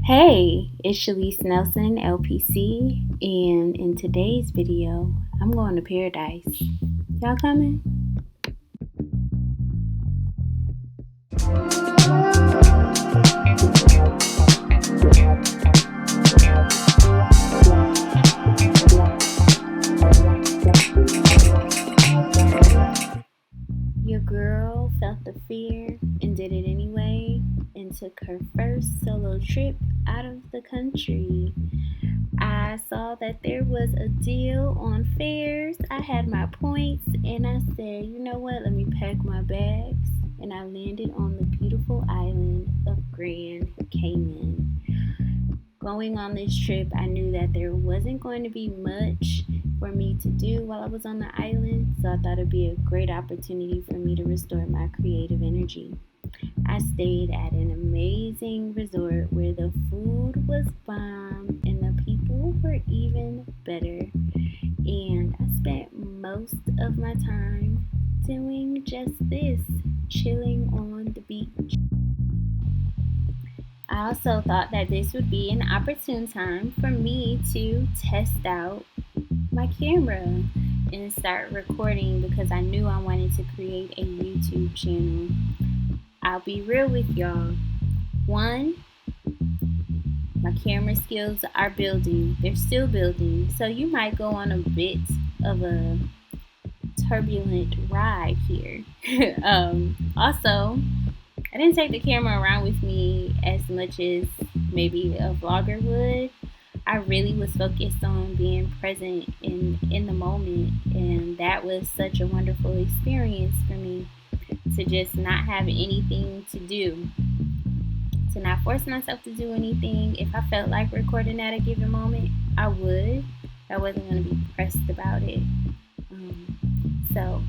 Hey, it's Shalise Nelson, LPC, and in today's video, I'm going to paradise. Y'all coming? Your girl felt the fear and did it anyway and took her first solo trip out of the country. I saw that there was a deal on fares. I had my points and I said, you know what, let me pack my bags. And I landed on the beautiful island of Grand Cayman. Going on this trip, I knew that there wasn't going to be much for me to do while I was on the island, so I thought it'd be a great opportunity for me to restore my creative energy. I stayed at an amazing resort where the food was bomb and the people were even better. And I spent most of my time doing just this, chilling on the beach. I also thought that this would be an opportune time for me to test out my camera and start recording because I knew I wanted to create a YouTube channel. I'll be real with y'all. One, my camera skills are building. They're still building. So you might go on a bit of a turbulent ride here. Also, I didn't take the camera around with me as much as maybe a vlogger would. I really was focused on being present in the moment, and that was such a wonderful experience for me to just not have anything to do, to not force myself to do anything. If I felt like recording at a given moment, I would. I wasn't going to be pressed about it. So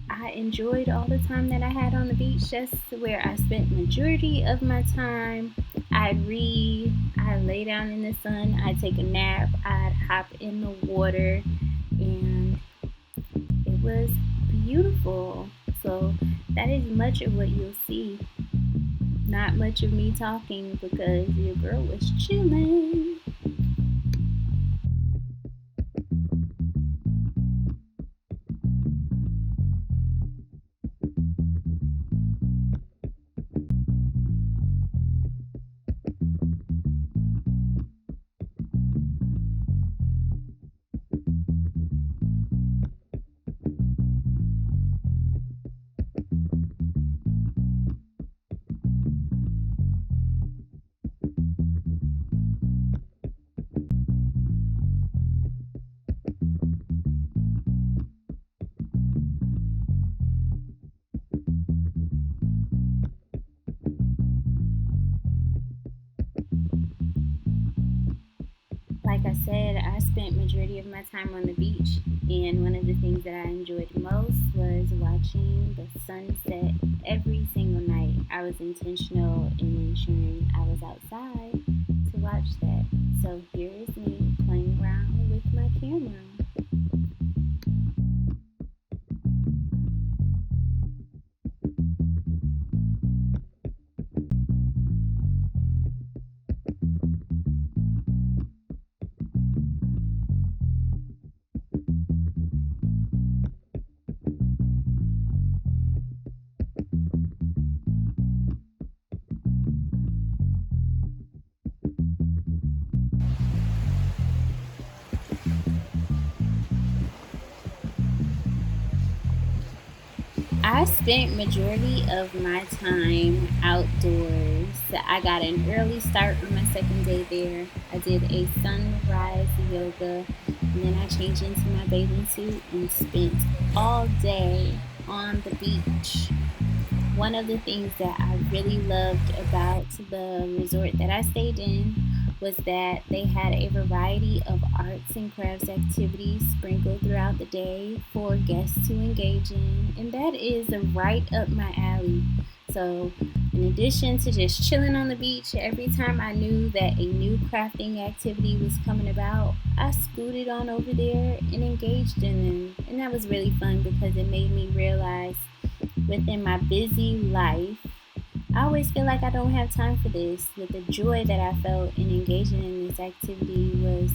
I enjoyed all the time that I had on the beach. That's where I spent majority of my time. I'd read, I'd lay down in the sun, I'd take a nap, I'd hop in the water, and it was beautiful. So that is much of what you'll see. Not much of me talking because your girl was chilling. Like I said, I spent majority of my time on the beach, and one of the things that I enjoyed most was watching the sunset every single night. I was intentional in ensuring I was outside to watch that. So here is me playing around with my camera. I spent majority of my time outdoors. I got an early start on my second day there. I did a sunrise yoga, and then I changed into my bathing suit and spent all day on the beach. One of the things that I really loved about the resort that I stayed in was that they had a variety of arts and crafts activities sprinkled throughout the day for guests to engage in, and that is right up my alley. So, in addition to just chilling on the beach, every time I knew that a new crafting activity was coming about, I scooted on over there and engaged in them. And that was really fun because it made me realize within my busy life I always feel like I don't have time for this, but the joy that I felt in engaging in this activity was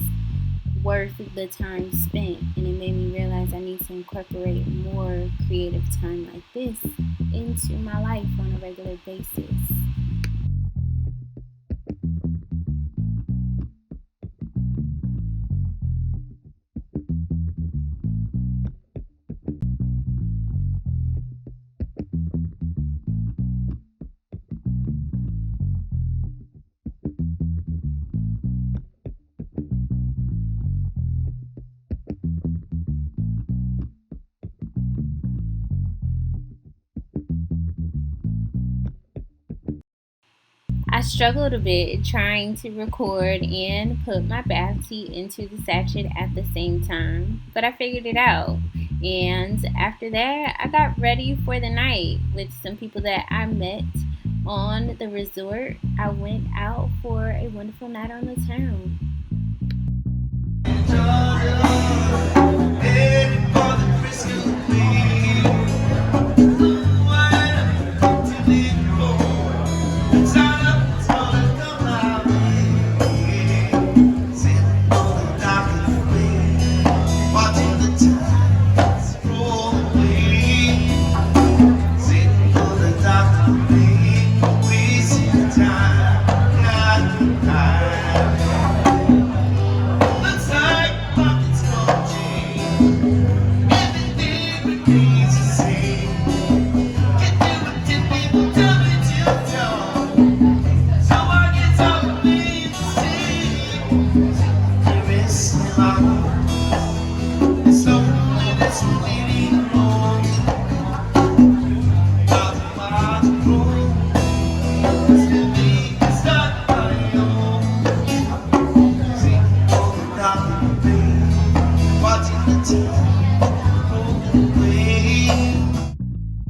worth the time spent, and it made me realize I need to incorporate more creative time like this into my life on a regular basis. I struggled a bit trying to record and put my bath tea into the sachet at the same time, but I figured it out. And after that, I got ready for the night with some people that I met on the resort. I went out for a wonderful night on the town.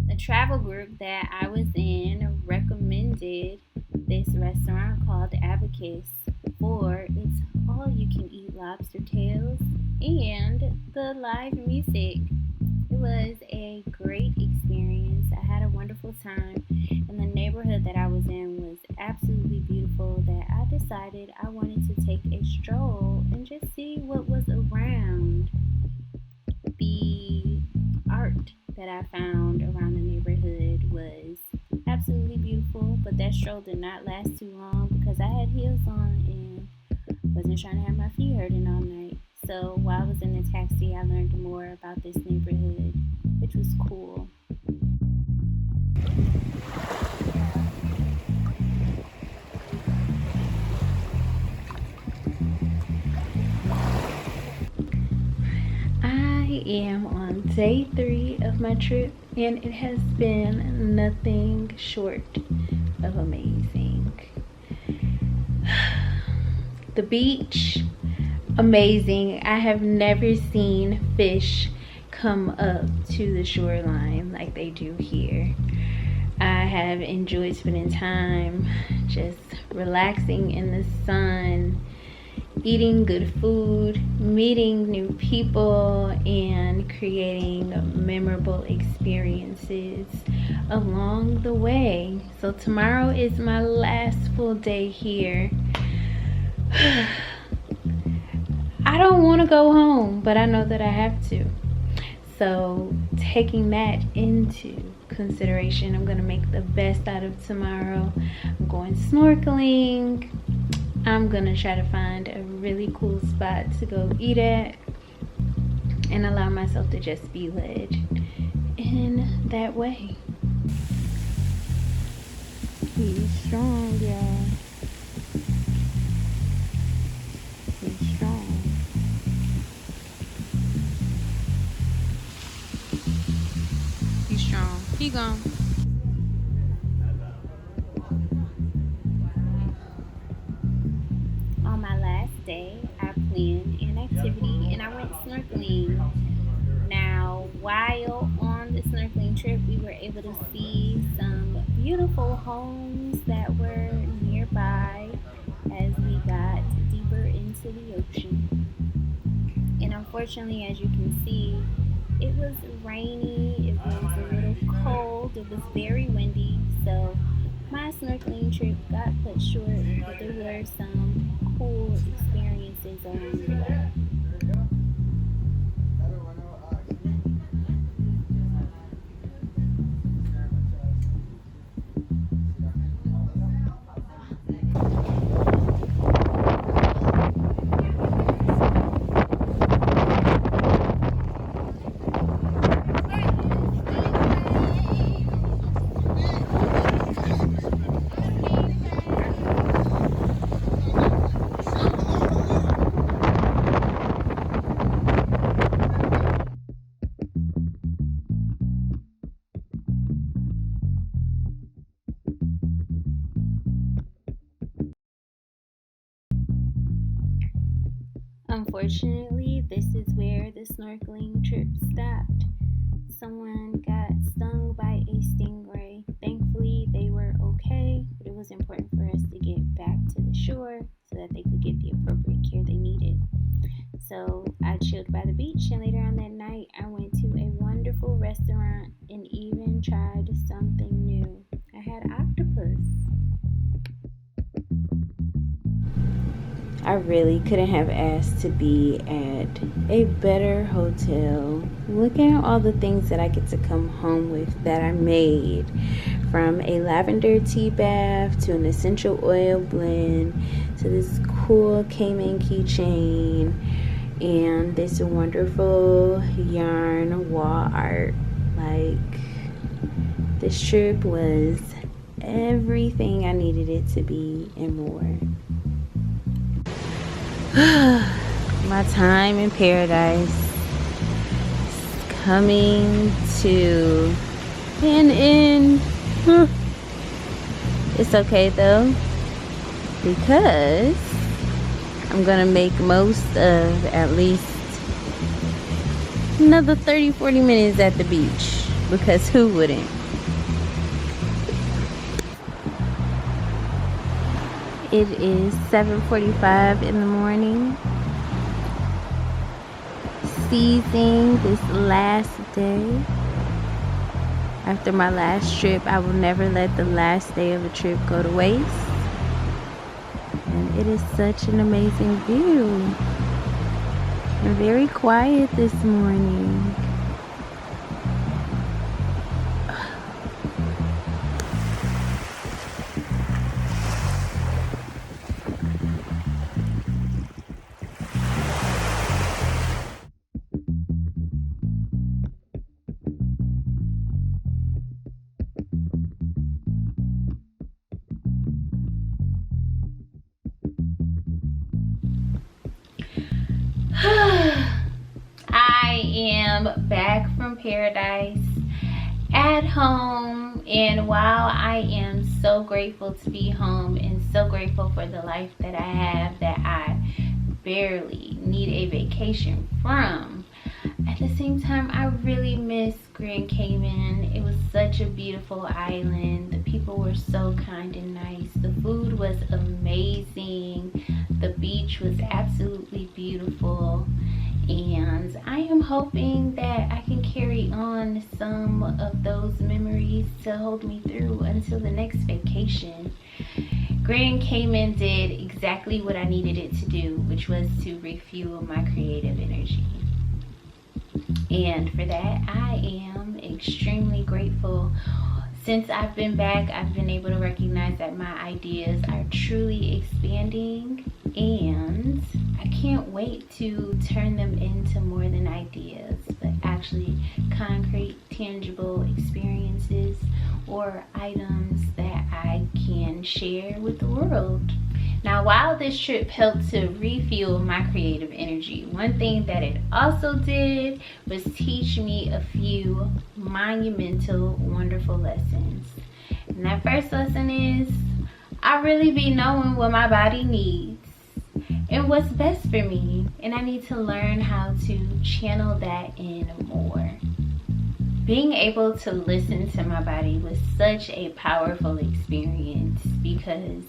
The travel group that I was in recommended this restaurant called Abacus for its all you can eat lobster tails and the live music. It was a great experience. I had a wonderful time, and the neighborhood that I was in was absolutely beautiful. That I decided I wanted to take a stroll and just see what was around. The art that I found around the neighborhood was absolutely beautiful, but that stroll did not last too long because I had heels on and wasn't trying to have my feet hurting all night. So while I was in the taxi, I learned more about this neighborhood, which was cool. I am on day 3 of my trip, and it has been nothing short of amazing. The beach, amazing. I have never seen fish come up to the shoreline like they do here. I have enjoyed spending time just relaxing in the sun, eating good food, meeting new people, and creating memorable experiences along the way. So tomorrow is my last full day here. I don't want to go home, but I know that I have to. So taking that into consideration, I'm going to make the best out of tomorrow. I'm going snorkeling. I'm going to try to find a really cool spot to go eat at and allow myself to just be led in that way. He's strong, y'all. He's strong. He's strong. He gone. On my last day, I planned an activity and I went snorkeling. Now, while on the snorkeling trip, we were able to see some beautiful homes that were nearby as we got deeper into the ocean. And unfortunately, as you can see, it was rainy, it was a little cold, it was very windy, so my snorkeling trip got cut short, but there were some cool experiences along the way. Unfortunately, this is where the snorkeling trip stopped. Someone got stung by a stingray. Thankfully, they were okay, but it was important for us to get back to the shore so that they could get the appropriate care they needed. So I chilled by the beach, and later on that night, I went to a wonderful restaurant and even tried something new. I had octopus. I really couldn't have asked to be at a better hotel. Looking at all the things that I get to come home with that I made, from a lavender tea bath to an essential oil blend to this cool Cayman keychain and this wonderful yarn wall art. Like, this trip was everything I needed it to be and more. My time in paradise is coming to an end. It's okay though, because I'm gonna make most of at least another 30-40 minutes at the beach, because who wouldn't? It is 7:45 in the morning, seizing this last day. After my last trip, I will never let the last day of a trip go to waste. And it is such an amazing view. And very quiet this morning. I am back from paradise at home, and while I am so grateful to be home and so grateful for the life that I have that I barely need a vacation from, at the same time I really miss Grand Cayman. It was such a beautiful island. The people were so kind and nice. The food was amazing. The beach was absolutely beautiful. And I am hoping that I can carry on some of those memories to hold me through until the next vacation. Grand Cayman did exactly what I needed it to do, which was to refuel my creative energy. And for that, I am extremely grateful. Since I've been back, I've been able to recognize that my ideas are truly expanding, and I can't wait to turn them into more than ideas, but actually concrete, tangible experiences or items that I can share with the world. Now, while this trip helped to refuel my creative energy, one thing that it also did was teach me a few monumental, wonderful lessons. And that first lesson is, I really be knowing what my body needs and what's best for me, and I need to learn how to channel that in more. Being able to listen to my body was such a powerful experience, because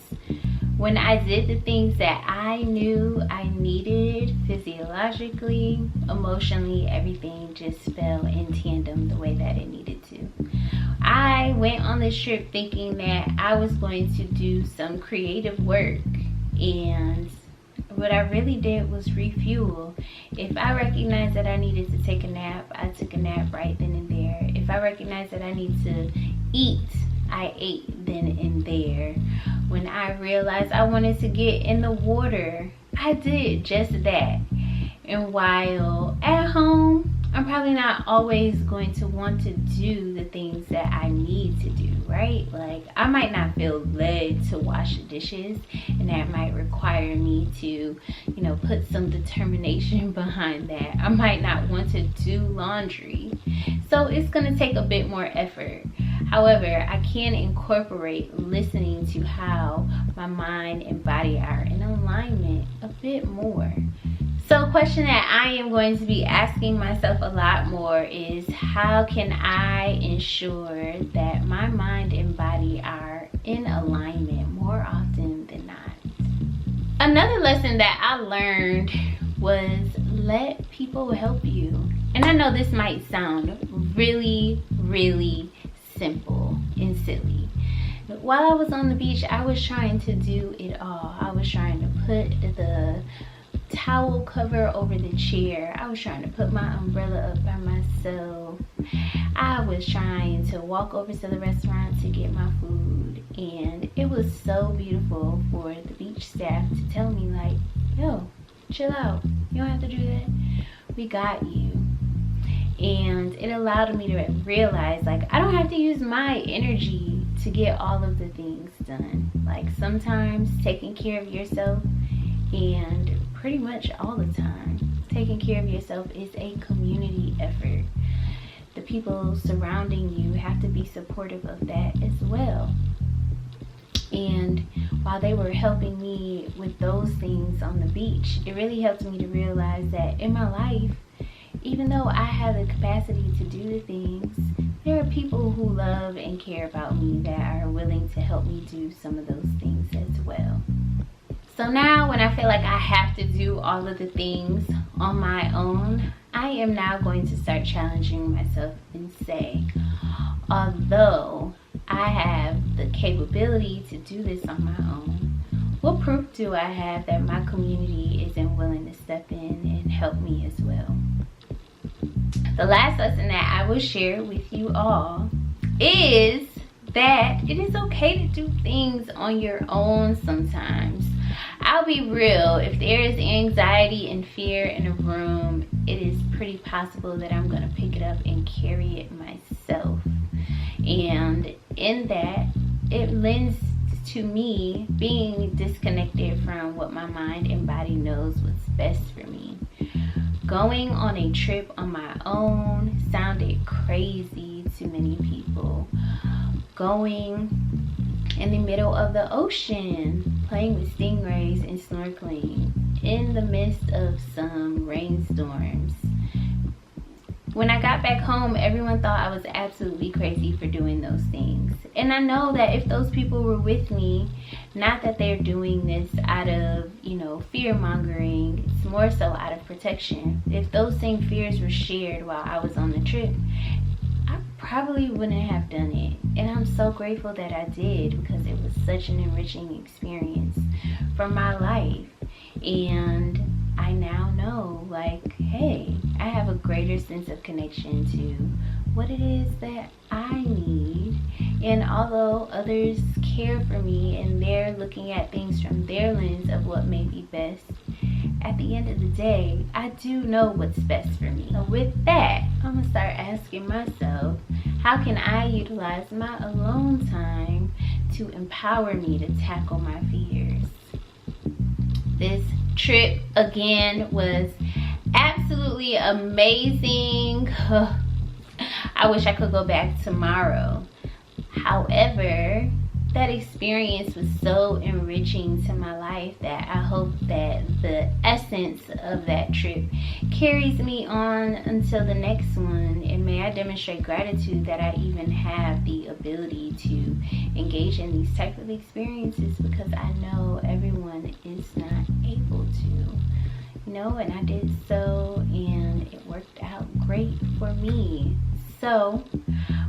when I did the things that I knew I needed physiologically, emotionally, everything just fell in tandem the way that it needed to. I went on this trip thinking that I was going to do some creative work, and what I really did was refuel. If I recognized that I needed to take a nap, I took a nap right then and there. If I recognized that I need to eat, I ate then and there. When I realized I wanted to get in the water, I did just that. And while at home, I'm probably not always going to want to do the things that I need to do, right? Like, I might not feel led to wash the dishes, and that might require me to, put some determination behind that. I might not want to do laundry. So it's going to take a bit more effort. However, I can incorporate listening to how my mind and body are in alignment a bit more. So a question that I am going to be asking myself a lot more is, how can I ensure that my mind and body are in alignment more often than not? Another lesson that I learned was, let people help you. And I know this might sound really, really simple and silly. But while I was on the beach, I was trying to do it all. I was trying to put the towel cover over the chair. I was trying to put my umbrella up by myself. I was trying to walk over to the restaurant to get my food, and it was so beautiful for the beach staff to tell me, like, yo, chill out, you don't have to do that, we got you. And it allowed me to realize, like, I don't have to use my energy to get all of the things done. Like, sometimes taking care of yourself, and pretty much all the time, taking care of yourself is a community effort. The people surrounding you have to be supportive of that as well. And while they were helping me with those things on the beach, it really helped me to realize that in my life, even though I have the capacity to do the things, there are people who love and care about me that are willing to help me do some of those things as well. So now when I feel like I have to do all of the things on my own, I am now going to start challenging myself and say, although I have the capability to do this on my own, what proof do I have that my community isn't willing to step in and help me as well? The last lesson that I will share with you all is that it is okay to do things on your own sometimes. I'll be real, if there is anxiety and fear in a room, it is pretty possible that I'm going to pick it up and carry it myself. And in that, it lends to me being disconnected from what my mind and body knows what's best for me. Going on a trip on my own sounded crazy to many people. Going in the middle of the ocean, playing with stingrays and snorkeling in the midst of some rainstorms. When I got back home, everyone thought I was absolutely crazy for doing those things. And I know that if those people were with me, not that they're doing this out of, fear mongering, it's more so out of protection. If those same fears were shared while I was on the trip, I probably wouldn't have done it. And I'm so grateful that I did, because it was such an enriching experience from my life. And I now know, like, hey, I have a greater sense of connection to what it is that I need. And although others care for me and they're looking at things from their lens of what may be best, at the end of the day, I do know what's best for me. So with that, I'm going to start asking myself, how can I utilize my alone time to empower me to tackle my fears? This trip, again, was absolutely amazing. I wish I could go back tomorrow. However, that experience was so enriching to my life that I hope that the essence of that trip carries me on until the next one. And may I demonstrate gratitude that I even have the ability to engage in these type of experiences, because I know everyone is not able to. And I did so, and it worked out great for me. So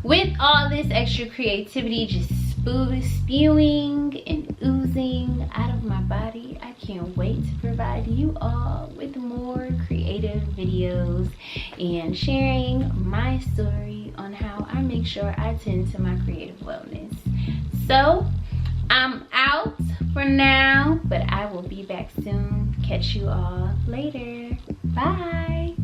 with all this extra creativity just spewing and oozing out of my body, I can't wait to provide you all with more creative videos and sharing my story on how I make sure I tend to my creative wellness. So I'm out for now, but I will be back soon. Catch you all later. Bye.